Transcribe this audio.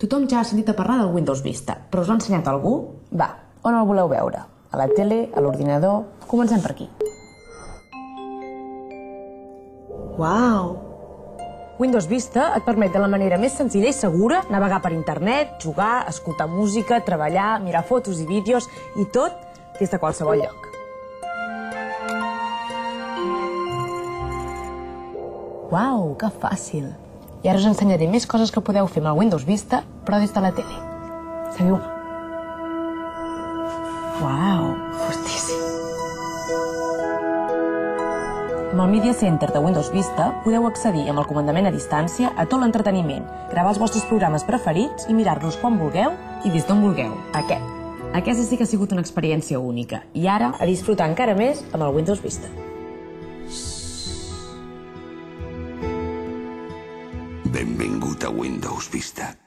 Tothom ja ha sentit a parlar del Windows Vista, però us l'ha ensenyat algú? Va, on el voleu veure? A la tele, a l'ordinador? Comencem per aquí. Uau! Windows Vista et permet de la manera més senzilla i segura navegar per internet, jugar, escoltar música, treballar, mirar fotos i vídeos i tot des de qualsevol lloc. Uau, que fàcil! I ara us ensenyaré més coses que podeu fer amb el Windows Vista, però des de la tele. Seguiu-me. Uau, fortíssim! Amb el Media Center de Windows Vista podeu accedir amb el comandament a distància a tot l'entreteniment, gravar els vostres programes preferits i mirar-los quan vulgueu I des d'on vulgueu. Aquesta sí que ha sigut una experiència única. I ara, a disfrutar encara més amb el Windows Vista. Benvingut a Windows Vista.